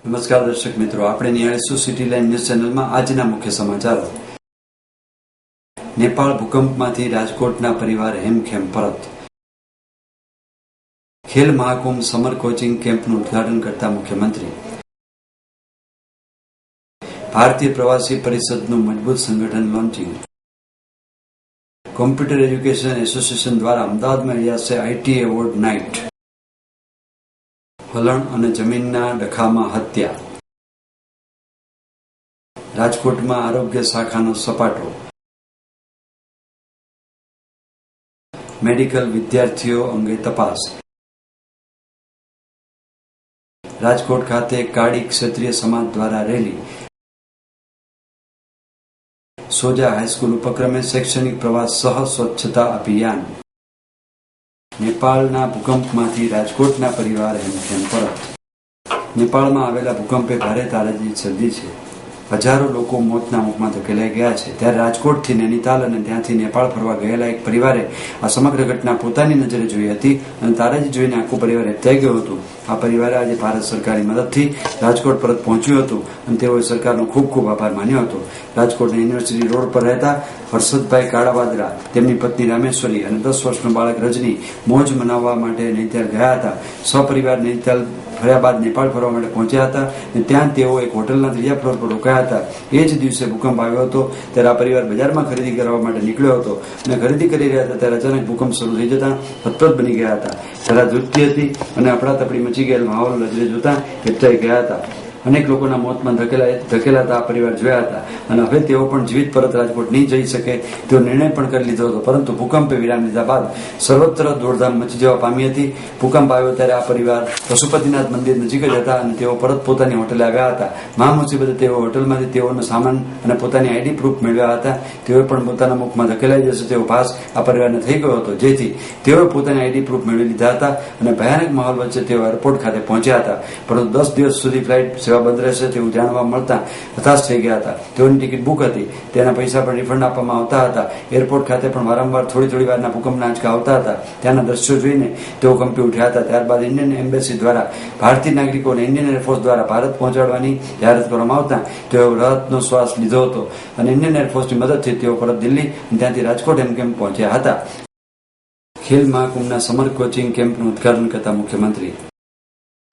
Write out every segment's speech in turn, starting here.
નમસ્કાર દર્શક મિત્રો, આપણે નિહાળીશું સિટી લાઈન ન્યૂઝ ચેનલમાં આજના મુખ્ય સમાચારો। નેપાળ ભૂકંપમાંથી રાજકોટના પરિવાર હેમખેમ પરત। ખેલ મહાકુંભ સમર કોચિંગ કેમ્પનું ઉદ્ઘાટન કરતા મુખ્યમંત્રી। ભારતીય પ્રવાસી પરિષદનું મજબૂત સંગઠન લોન્ચિંગ। કોમ્પ્યુટર એજ્યુકેશન એસોસિએશન દ્વારા અમદાવાદમાં યોજાશે આઈટી એવોર્ડ નાઇટ। વલણ અને જમીનના ડખામાં હત્યા। રાજકોટમાં આરોગ્ય શાખાનો સપાટો। મેડિકલ વિદ્યાર્થીઓ અંગે તપાસ। રાજકોટ ખાતે કાળી ક્ષત્રિય સમાજ દ્વારા રેલી। સોજા હાઈસ્કૂલ ઉપક્રમે શૈક્ષણિક પ્રવાસ સહ સ્વચ્છતા અભિયાન। નેપાળના ભૂકંપમાંથી રાજકોટના પરિવાર હેમખેમ પરત। નેપાળમાં આવેલા ભૂકંપે ભારે તારાજી સર્જી છે। હજારો લોકો મોતના મુખમાં ધકેલાઈ ગયા છે। ત્યારે રાજકોટથી નૈનીતાલ અને ત્યાંથી નેપાળ ફરવા ગયેલા એક પરિવારે આ સમગ્ર ઘટના પોતાની નજરે જોઈ હતી અને તારાજી જોઈને આખું પરિવાર હેબતાઈ ગયું હતું। આ પરિવારે આજે ભારત સરકારની મદદથી રાજકોટ પરત પહોંચ્યું હતું અને તેઓએ સરકારનો ખૂબ ખૂબ આભાર માન્યો હતો। રાજકોટના યુનિવર્સિટી રોડ પર રહેતા હર્ષદભાઈ કાળાવાદરા, તેમની પત્ની રામેશ્વરી અને 10 વર્ષનું બાળક રજની મોજ મનાવવા માટે નૈનીતાલ ગયા હતા। સપરિવાર નૈનીતાલ ફર્યા બાદ નેપાળ ફરવા માટે પહોંચ્યા હતા અને ત્યાં તેઓ એક હોટલના 3જા ફ્લોર પર રોકાયા હતા। એ જ દિવસે ભૂકંપ આવ્યો હતો। ત્યારે આ પરિવાર બજારમાં ખરીદી કરવા માટે નીકળ્યો હતો અને ખરીદી કરી રહ્યા હતા ત્યારે અચાનક ભૂકંપ શરૂ થઈ જતા હતપ્રત બની ગયા હતા। જરા ધૂળતી હતી અને અફડાતફડી મચી ગયેલ માહોલ નજરે જોતા હેબતાઈ ગયા હતા। અનેક લોકોના મોતમાં ધકેલાતા આ પરિવાર જોયા હતા અને હવે તેઓ પણ જીવિત પરત રાજકોટ નહીં જઈ શકે તેવો નિર્ણય પણ કરી લીધો હતો। પરંતુ ભૂકંપે વિરામ લીધા બાદ સર્વત્ર દોડધામ મચી જવા પામી હતી। ભૂકંપ આવ્યો ત્યારે આ પરિવાર પશુપતિનાથ મંદિર નજીક જ હતા અને તેઓ પરત પોતાની હોટલે આવ્યા હતા। મહા મુસીબતે તેઓ હોટલમાંથી તેઓનો સામાન અને પોતાની આઈડી પ્રૂફ મેળવ્યા હતા। તેઓએ પણ પોતાના મુખમાં ધકેલાઈ જશે તેવો ભાસ આ પરિવારને થઈ ગયો હતો, જેથી તેઓએ પોતાની આઈડી પ્રૂફ મેળવી લીધા હતા અને ભયાનક માહોલ વચ્ચે તેઓ એરપોર્ટ ખાતે પહોંચ્યા હતા। પરંતુ 10 દિવસ સુધી ફ્લાઇટ સેવા બંધ રહેશે તેવું જાણવા મળતા હતાશ થઈ ગયા હતા। તેઓની ટિકિટ બુક હતી, તેના પૈસા પણ રિફંડ આપવામાં આવતા હતા। એરપોર્ટ ખાતે પણ વારંવાર થોડી વારના ભૂકંપના આંચકા આવતા હતા। ત્યાંના દ્રશ્યો જોઈને તેઓ કંપી ઉઠ્યા હતા। ત્યારબાદ ઇન્ડિયન એમ્બેસી દ્વારા ભારતીય નાગરિકોને ઇન્ડિયન એરફોર્સ દ્વારા ભારત પહોંચાડવાની જાહેરાત કરવામાં આવતા તેઓ રાહતનો શ્વાસ લીધો હતો અને ઇન્ડિયન એરફોર્સની મદદથી તેઓ પરત દિલ્હી અને ત્યાંથી રાજકોટ હેમખેમ પહોંચ્યા હતા। ખેલ મહાકુંભના સમર કોચિંગ કેમ્પનું ઉદ્ઘાટન કરતા મુખ્યમંત્રી।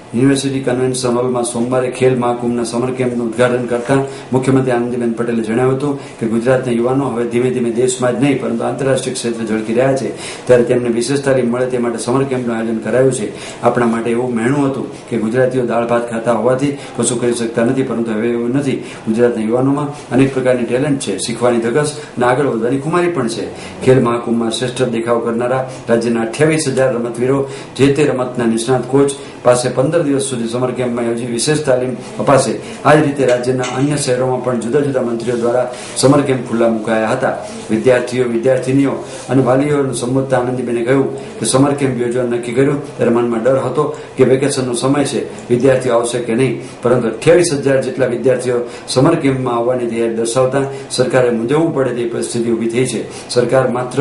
યુનિવર્સિટી કન્વેન્શન હોલમાં સોમવારે ખેલ મહાકુંભના સમર કેમ્પનું ઉદ્ઘાટન કરતા મુખ્યમંત્રી આનંદીબેન પટેલે જણાવ્યું હતું કે ગુજરાતના યુવાનો હવે ધીમે ધીમે દેશમાં જ નહીં પરંતુ આંતરરાષ્ટ્રીય ક્ષેત્રે ઝળકી રહ્યા છે। ત્યારે તેમને વિશેષ તાલીમ મળે તે માટે સમર કેમ્પનું આયોજન કરાયું છે। આપણા માટે એવું મહેણું હતું કે ગુજરાતીઓ દાળ ભાત ખાતા હોવાથી કશું કરી શકતા નથી, પરંતુ હવે એવું નથી। ગુજરાતના યુવાનોમાં અનેક પ્રકારની ટેલેન્ટ છે, શીખવાની ધગશ અને આગળ વધવાની ખુમારી પણ છે। ખેલ મહાકુંભમાં શ્રેષ્ઠ દેખાવ કરનારા રાજ્યના 28,000 રમતવીરો જે તે રમતના નિષ્ણાત કોચ પાસે 15 દિવસ સુધી સમર કેમ્પમાં યોજી વિશેષ તાલીમ અપાશે। આ જ રીતે રાજ્યના અન્ય શહેરોમાં પણ જુદા જુદા મંત્રીઓ દ્વારા સમર કેમ્પ ખુલ્લા મુકાયા હતા। વિદ્યાર્થીઓ, વિદ્યાર્થીનીઓ અને વાલીઓને સંબોધતા આનંદીબેને કહ્યું કે સમર કેમ્પ યોજવાનું નક્કી કર્યું ત્યારે મનમાં ડર હતો કે વેકેશનનો સમય છે, વિદ્યાર્થીઓ આવશે કે નહીં, પરંતુ 28,000 જેટલા વિદ્યાર્થીઓ સમર કેમ્પમાં આવવાની તૈયારી દર્શાવતા સરકારે મૂંઝવવું પડે તેવી પરિસ્થિતિ ઊભી થઈ છે। સરકાર માત્ર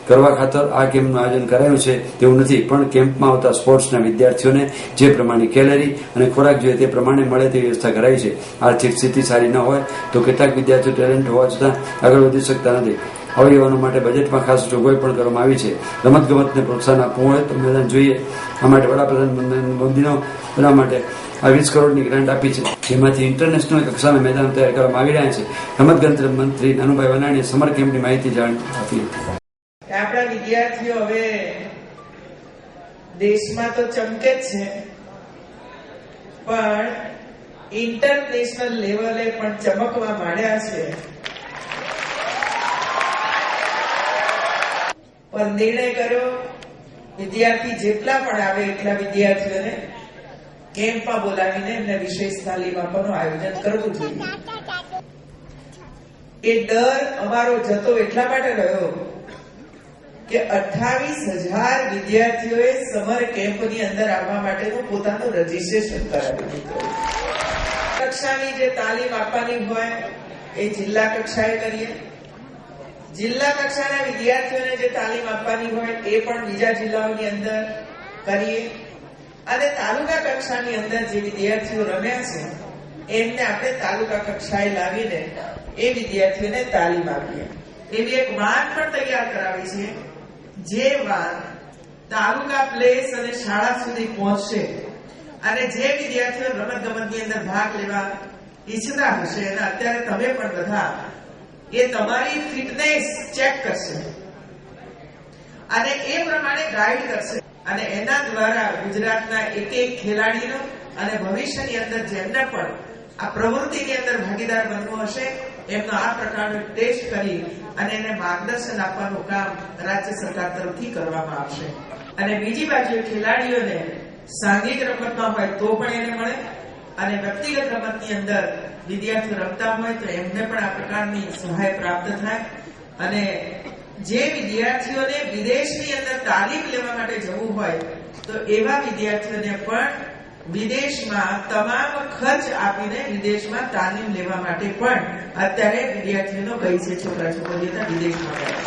કરવા ખાતર આ કેમ્પનું આયોજન કરાયું છે તેવું નથી, પણ કેમ્પમાં આવતા સ્પોર્ટ્સના વિદ્યાર્થીઓને જે પ્રમાણે કેલરી અને ખોરાક જોઈએ તે પ્રમાણે મળે તેવી વ્યવસ્થા કરાઈ છે। આર્થિક સ્થિતિ સારી ન હોય તો કેટલાક વિદ્યાર્થીઓ ટેલેન્ટ હોવા છતાં આગળ વધી શકતા નથી। આવા યુવાનો માટે બજેટમાં ખાસ જોગવાઈ પણ કરવામાં આવી છે। રમતગમતને પ્રોત્સાહન આપવું હોય તો મેદાન જોઈએ। આ માટે વડાપ્રધાન મોદીનો બનાવવા માટે 20 કરોડની ગ્રાન્ટ આપી છે, જેમાંથી ઇન્ટરનેશનલ કક્ષાના મેદાન તૈયાર કરવામાં આવી રહ્યા છે। રમતગમત મંત્રી નાનુભાઈ વનાણીએ સમર કેમ્પની માહિતી આપી હતી। આપણા વિદ્યાર્થીઓ હવે દેશમાં તો ચમકે જ છે, પણ ઇન્ટરનેશનલ લેવલે પણ ચમકવા માંડ્યા છે। પણ નિર્ણય કર્યો વિદ્યાર્થી જેટલા પણ આવે એટલા વિદ્યાર્થીઓને કેમ્પમાં બોલાવીને એમને વિશેષ તાલીમ આપવાનું આયોજન કરવું જોઈએ। એ ડર અમારો જતો એટલા માટે રહ્યો કે 28,000 વિદ્યાર્થીઓએ સમર કેમ્પની અંદર આવવા માટેનું પોતાનું રજીસ્ટ્રેશન કરાવી દીધું। કક્ષાની જે તાલીમ આપવાની હોય એ જિલ્લા કક્ષાએ કરીએ, જિલ્લા કક્ષાના વિદ્યાર્થીઓને જે તાલીમ આપવાની હોય એ પણ બીજા જિલ્લાઓની અંદર કરીએ અને તાલુકા કક્ષાની અંદર જે વિદ્યાર્થીઓ રમ્યા છે એમને આપણે તાલુકા કક્ષાએ લાવીને એ વિદ્યાર્થીઓને તાલીમ આપીએ. એવી એક વાન પણ તૈયાર કરાવી છે, જે વાન તાલુકા પ્લેસ અને શાળા સુધી પહોંચશે અને જે વિદ્યાર્થીઓ રમત ગમતની અંદર ભાગ લેવા ઈચ્છતા હશે અને અત્યારે તમે પણ બધા એ તમારી ફિટનેસ ચેક કરશે અને એ પ્રમાણે ગાઈડ કરશે અને એના દ્વારા ગુજરાતના એક એક ખેલાડીનો અને ભવિષ્યની અંદર જેમને પણ આ પ્રવૃત્તિની અંદર ભાગીદાર બનવું હશે એમનો આ પ્રકારનો ટેસ્ટ કરી અને એને માર્ગદર્શન આપવાનું કામ રાજ્ય સરકાર તરફથી કરવામાં આવશે. અને બીજી બાજુ ખેલાડીઓને સાંઘિક રમતમાં હોય તો પણ એને મળે અને વ્યક્તિગત રમતની અંદર વિદ્યાર્થીઓ રમતા હોય તો એમને પણ આ પ્રકારની સહાય પ્રાપ્ત થાય. અને જે વિદ્યાર્થીઓને વિદેશની અંદર તાલીમ લેવા માટે જવું હોય તો એવા વિદ્યાર્થીઓને પણ વિદેશમાં તમામ ખર્ચ આપીને વિદેશમાં તાલીમ લેવા માટે પણ અત્યારે વિદ્યાર્થીઓનો ગઈ છે છોકરા છોકરીઓ વિદેશમાં ગયા.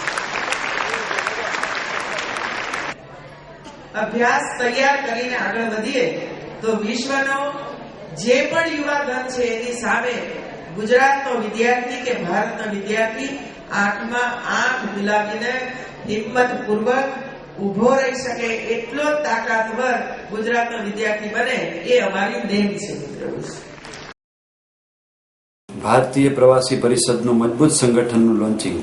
અભ્યાસ તૈયાર કરીને આગળ વધીએ તો વિશ્વનો જે પણ યુવા ધન છે એની સામે ગુજરાતનો વિદ્યાર્થી કે ભારતનો વિદ્યાર્થી આંખમાં આંખ મિલાવીને હિંમતપૂર્વક ઉભો રહી શકે એટલો તાકાતવર ગુજરાતનો વિદ્યાર્થી બને એ અમારી નેમ છે. મિત્રો, ભારતીય પ્રવાસી પરિષદનું મજબૂત સંગઠનનું લોન્ચિંગ.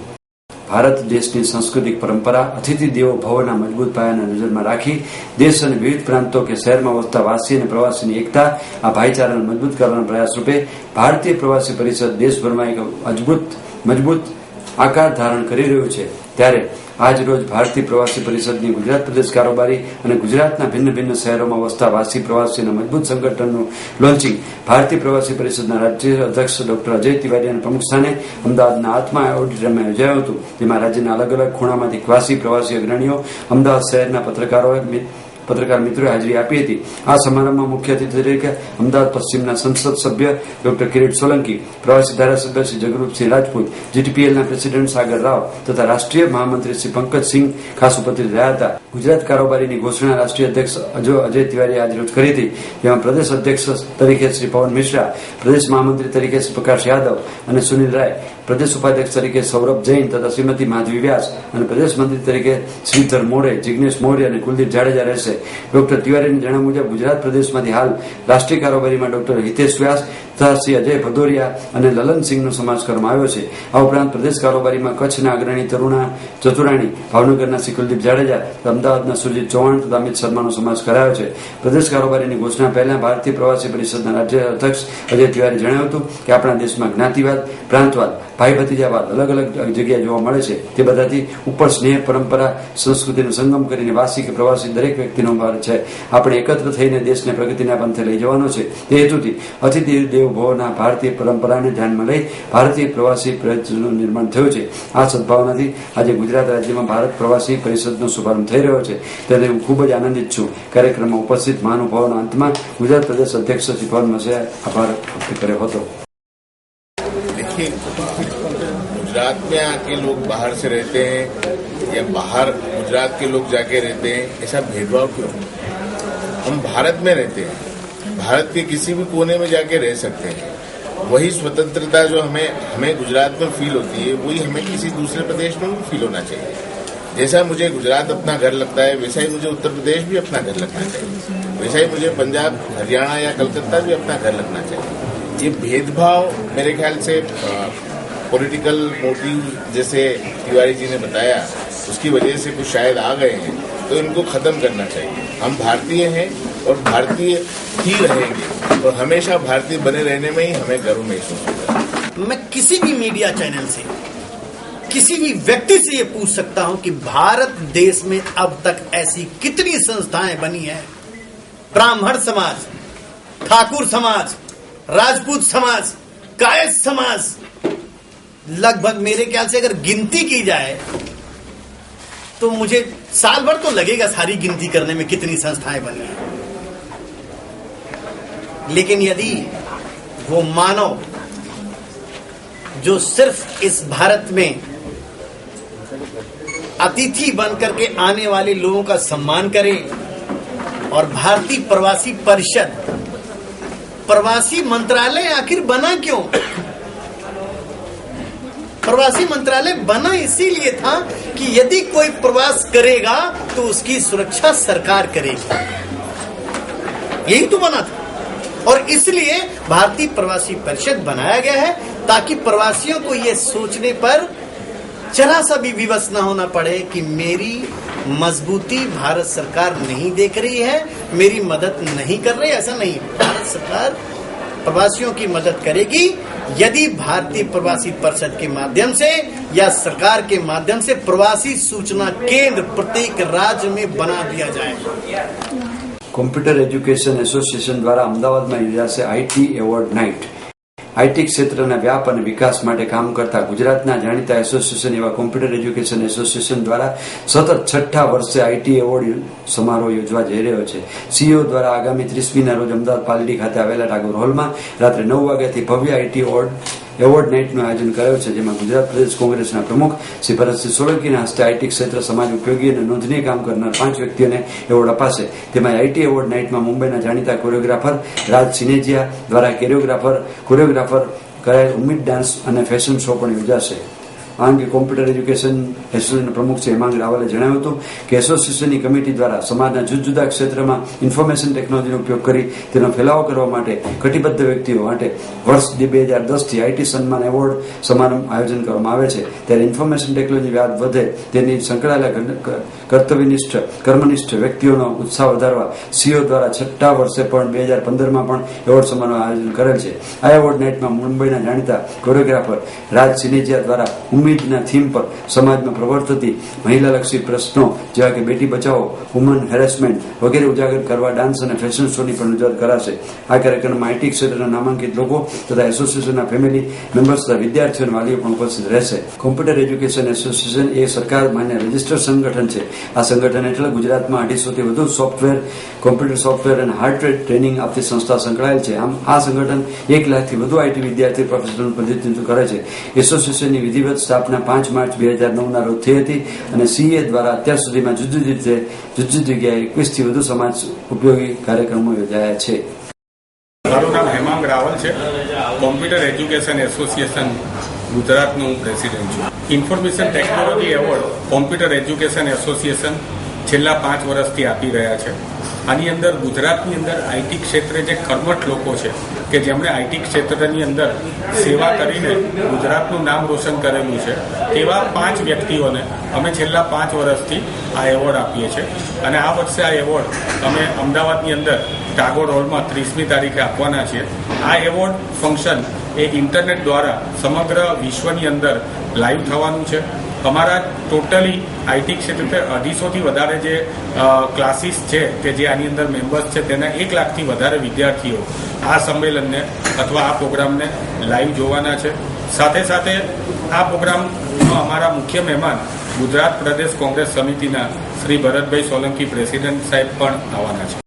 ભારત દેશની સાંસ્કૃતિક પરંપરા અતિથિ દેવો ભવના મજબૂત પાયાને નજરમાં રાખી દેશ અને વિવિધ પ્રાંતો કે શહેરમાં વસતા વાસી અને પ્રવાસીની એકતા આ ભાઈચારાને મજબૂત કરવાના પ્રયાસ રૂપે ભારતીય પ્રવાસી પરિષદ દેશભરમાં એક મજબૂત આકાર ધારણ કરી રહ્યું છે. ત્યારે આજ રોજ ભારતીય પ્રવાસી પરિષદની ગુજરાત પ્રદેશ કારોબારી અને ગુજરાતના ભિન્ન ભિન્ન શહેરોમાં વસતા વાસી પ્રવાસીના મજબૂત સંગઠનનું લોન્ચિંગ ભારતીય પ્રવાસી પરિષદના રાજ્ય અધ્યક્ષ ડોક્ટર અજય તિવારીના પ્રમુખ સ્થાને અમદાવાદના આત્મા ઓડિટોરિયમમાં યોજાયું હતું. જેમાં રાજ્યના અલગ અલગ ખૂણામાંથી વાસી પ્રવાસી અગ્રણીઓ, અમદાવાદ શહેરના પત્રકાર મિત્રોએ હાજરી આપી હતી. આ સમારંભમાં મુખ્ય અતિથિ તરીકે અમદાવાદ પશ્ચિમના સંસદ સભ્ય ડોક્ટર કિરીટ સોલંકી, પ્રવાસી ધારાસભ્ય શ્રી જગરૂપસિંહ રાજપૂત, જીટીપીએલના પ્રેસિડેન્ટ સાગર રાવ તથા રાષ્ટ્રીય મહામંત્રી શ્રી પંકજસિંહ ખાસ ઉપસ્થિત રહ્યા હતા. ગુજરાત કારોબારીની ઘોષણા રાષ્ટ્રીય અધ્યક્ષ અજય તિવારીએ આજ રોજ કરી હતી. જેમાં પ્રદેશ અધ્યક્ષ તરીકે શ્રી પવન મિશ્રા, પ્રદેશ મહામંત્રી તરીકે શ્રી પ્રકાશ યાદવ અને સુનિલ રાય, પ્રદેશ ઉપાધ્યક્ષ તરીકે સૌરભ જૈન તથા શ્રીમતી માધવી વ્યાસ અને પ્રદેશ મંત્રી તરીકે શ્રીધર મોરે, જિગ્નેશ મૌર્ય અને કુલદીપ જાડેજા રહેશે. ડોક્ટર તિવારીના જણાવ્યા મુજબ ગુજરાત પ્રદેશમાંથી હાલ રાષ્ટ્રીય કારોબારીમાં ડોક્ટર હિતેશ વ્યાસ તથા શ્રી અજય ભદોરિયા અને લલનસિંહનો સમાવેશ કરવામાં આવ્યો છે. આ ઉપરાંત પ્રદેશ કારોબારીમાં કચ્છના અગ્રણી તરુણા ચતુરાણી, ભાવનગરના શ્રી કુલદીપ જાડેજા, અમદાવાદના સુરજીત ચૌહાણ તથા અમિત શર્માનો સમાવેશ કરાયો છે. પ્રદેશ કારોબારીની ઘોષણા પહેલા ભારતીય પ્રવાસી પરિષદના રાજ્ય અધ્યક્ષ અજય તિવારી જણાવ્યું હતું કે આપણા દેશમાં જ્ઞાતિવાદ, પ્રાંતવાદ, ભાઈ ભતીજાવાદ અલગ અલગ જગ્યાએ જોવા મળે છે. તે બધાથી ઉપર સ્નેહ, પરંપરા, સંસ્કૃતિનો સંગમ કરીને વાસી કે પ્રવાસી દરેક વ્યક્તિનો ભાર છે. આપણે એકત્ર થઈને દેશને પ્રગતિના પંથે લઈ જવાનો છે. તે હેતુથી અતિથિ દેવ ભવના ભારતીય પરંપરાને ધ્યાનમાં લઈ ભારતીય પ્રવાસી પરિષદનું નિર્માણ થયું છે. આ સદભાવનાથી આજે ગુજરાત રાજ્યમાં ભારત પ્રવાસી પરિષદનો શુભારંભ થઈ રહ્યો છે. ત્યારે હું ખૂબ જ આનંદિત છું. કાર્યક્રમમાં ઉપસ્થિત મહાનુભાવોના અંતમાં ગુજરાત પ્રદેશ અધ્યક્ષ શ્રી પવન મસિયાએ આભાર વ્યક્ત કર્યો હતો. गुजरात में आके लोग बाहर से रहते हैं या बाहर गुजरात के लोग जाके रहते हैं, ऐसा भेदभाव क्यों? हम भारत में रहते हैं, भारत के किसी भी कोने में जाके रह सकते हैं. वही स्वतंत्रता जो हमें गुजरात में फील होती है वही हमें किसी दूसरे प्रदेश में भी फील होना चाहिए. जैसा मुझे गुजरात अपना घर लगता है वैसा ही मुझे उत्तर प्रदेश भी अपना घर लगना चाहिए, वैसा ही मुझे पंजाब, हरियाणा या कलकत्ता भी अपना घर लगना चाहिए. ये भेदभाव मेरे ख्याल से पॉलिटिकल मोटिव जैसे तिवारी जी ने बताया उसकी वजह से कुछ शायद आ गए हैं, तो इनको खत्म करना चाहिए. हम भारतीय हैं और भारतीय ही रहेंगे और हमेशा भारतीय बने रहने में ही हमें गर्व महसूस होगा. मैं किसी भी मीडिया चैनल से, किसी भी व्यक्ति से ये पूछ सकता हूं कि भारत देश में अब तक ऐसी कितनी संस्थाएं बनी हैं, ब्राह्मण समाज, ठाकुर समाज, राजपूत समाज, कायस्थ समाज, लगभग मेरे ख्याल से अगर गिनती की जाए तो मुझे साल भर तो लगेगा सारी गिनती करने में कितनी संस्थाएं बनी हैं. लेकिन यदि वो मानव जो सिर्फ इस भारत में अतिथि बनकर के आने वाले लोगों का सम्मान करे, और भारतीय प्रवासी परिषद, प्रवासी मंत्रालय आखिर बना क्यों? प्रवासी मंत्रालय बना इसीलिए था कि यदि कोई प्रवास करेगा तो उसकी सुरक्षा सरकार करेगी, यही तो बना था। और इसलिए भारतीय प्रवासी परिषद बनाया गया है ताकि प्रवासियों को यह सोचने पर जरा सा भी विवश न होना पड़े कि मेरी मजबूती भारत सरकार नहीं देख रही है, मेरी मदद नहीं कर रही। ऐसा नहीं, भारत सरकार प्रवासियों की मदद करेगी यदि भारतीय प्रवासी परिषद के माध्यम से या सरकार के माध्यम से प्रवासी सूचना केंद्र प्रत्येक राज्य में बना दिया जाए। કોમ્પ્યુટર એજ્યુકેશન એસોસિએશન દ્વારા અમદાવાદમાં યોજાશે આઈટી એવોર્ડ નાઇટ। આઈટી ક્ષેત્રના વ્યાપ અને વિકાસ માટે કામ કરતા ગુજરાતના જાણીતા એસોસિએશન એવા કોમ્પ્યુટર એજ્યુકેશન એસોસિએશન દ્વારા સતત 6ઠા વર્ષે આઈટી એવોર્ડ સમારોહ યોજવા જઈ રહ્યો છે। સીઈઓ દ્વારા આગામી 30મીના રોજ અમદાવાદ પાલડી ખાતે આવેલા ટાગોર હોલમાં રાત્રે 9 વાગ્યાથી ભવ્ય આઈટી એવોર્ડ નાઇટનું આયોજન કરાયું છે, જેમાં ગુજરાત પ્રદેશ કોંગ્રેસના પ્રમુખ શ્રી ભરતસિંહ સોલંકીના હસ્તે આઈટી ક્ષેત્ર સમાજ ઉપયોગી અને નોંધનીય કામ કરનાર 5 વ્યક્તિઓને એવોર્ડ અપાશે। તેમાં આઈટી એવોર્ડ નાઇટમાં મુંબઈના જાણીતા કોરિયોગ્રાફર રાજ સિનેજિયા દ્વારા કોરિયોગ્રાફર કરાયેલ ઉમ્મીદ ડાન્સ અને ફેશન શો પણ યોજાશે। આ અંગે કોમ્પ્યુટર એજ્યુકેશન એસોસિએશનના પ્રમુખ શ્રી હેમાંગ રાવલે જણાવ્યું હતું કે એસોસિએશનની કમિટી દ્વારા સમાજના જુદા ક્ષેત્રમાં ઇન્ફોર્મેશન ટેકનોલોજીનો ઉપયોગ કરી તેનો ફેલાવો કરવા માટે કટિબદ્ધ વ્યક્તિઓ માટે વર્ષ 2010થી આઈટી સન્માન એવોર્ડ સમારંભ આયોજન કરવામાં આવે છે। ત્યારે ઇન્ફોર્મેશન ટેકનોલોજી વ્યાપ વધે તેની સંકળાયેલા કર્તવ્યનિષ્ઠ કર્મનિષ્ઠ વ્યક્તિઓનો ઉત્સાહ વધારવા સીઓ દ્વારા 6ઠા વર્ષે પણ 2015માં પણ એવોર્ડ સમારોહ આયોજન કરેલ છે। આ એવોર્ડ નાઇટમાં મુંબઈના જાણીતા કોરિયોગ્રાફર રાજ સિનેજિયા દ્વારા ઉમ્મીદના થીમ પર સમાજમાં પ્રવર્તતી મહિલાલક્ષી પ્રશ્નો જેવા કે બેટી બચાવો, વુમન હેરેસમેન્ટ વગેરે ઉજાગર કરવા ડાન્સ અને ફેશન શોની પણ રજૂઆત કરાશે। આ કાર્યક્રમમાં આઈટી ક્ષેત્રના નામાંકિત લોકો તથા એસોસિએશનના ફેમિલી મેમ્બર્સ તથા વિદ્યાર્થીઓ અને વાલીઓ પણ ઉપસ્થિત રહેશે। કોમ્પ્યુટર એજ્યુકેશન એસોસિએશન એ સરકાર માન્ય રજિસ્ટર્ડ સંગઠન છે। આ સંગઠન હેઠળ ગુજરાતમાં 250થી વધુ સોફ્ટવેર, કોમ્પ્યુટર સોફ્ટવેર અને હાર્ડવેર ટ્રેનિંગ આપતી સંસ્થા સંકળાયેલ છે। આમ આ સંગઠન 1 લાખથી વધુ આઈટી વિદ્યાર્થી પ્રોફેશનલનું પ્રતિનિધિત્વ કરે છે। એસોસિએશનની વિધિવત સ્થાપના 5 માર્ચ 2009ના રોજ થઈ હતી અને સીએ દ્વારા અત્યાર સુધીમાં જુદી જગ્યાએ 21થી વધુ સમાજ ઉપયોગી કાર્યક્રમો યોજાયા છે। મારું નામ હેમાંગ રાવલ છે। કોમ્પ્યુટર એજ્યુકેશન એસોસિએશન ગુજરાતનું પ્રેસિડેન્ટ છું। Information technology award computer education association છેલ્લા 5 વર્ષથી આપી રહ્યા છે। આની અંદર ગુજરાતની અંદર આઈટી ક્ષેત્રે જે કર્મઠ લોકો છે કે જેમણે આઈટી ક્ષેત્રની અંદર સેવા કરીને ગુજરાતનું નામ રોશન કરેલું છે તેવા 5 વ્યક્તિઓને અમે છેલ્લા 5 વર્ષથી આ એવોર્ડ આપીએ છીએ અને આ વર્ષે આ એવોર્ડ અમે અમદાવાદની અંદર ટાગોર હોલમાં 30મી તારીખે આપવાના છીએ। આ એવોર્ડ ફંક્શન એ ઇન્ટરનેટ દ્વારા સમગ્ર વિશ્વની અંદર લાઈવ થવાનું છે। અમારા ટોટલી આઈટી ક્ષેત્રે 250થી વધારે જે ક્લાસીસ છે કે જે આની અંદર મેમ્બર્સ છે તેના 1 લાખથી વધારે વિદ્યાર્થીઓ આ સંમેલનને અથવા આ પ્રોગ્રામને લાઈવ જોવાના છે। સાથે સાથે આ પ્રોગ્રામમાં અમારા મુખ્ય મહેમાન ગુજરાત પ્રદેશ કોંગ્રેસ સમિતિના શ્રી ભરતભાઈ સોલંકી પ્રેસિડેન્ટ સાહેબ પણ આવવાના છે।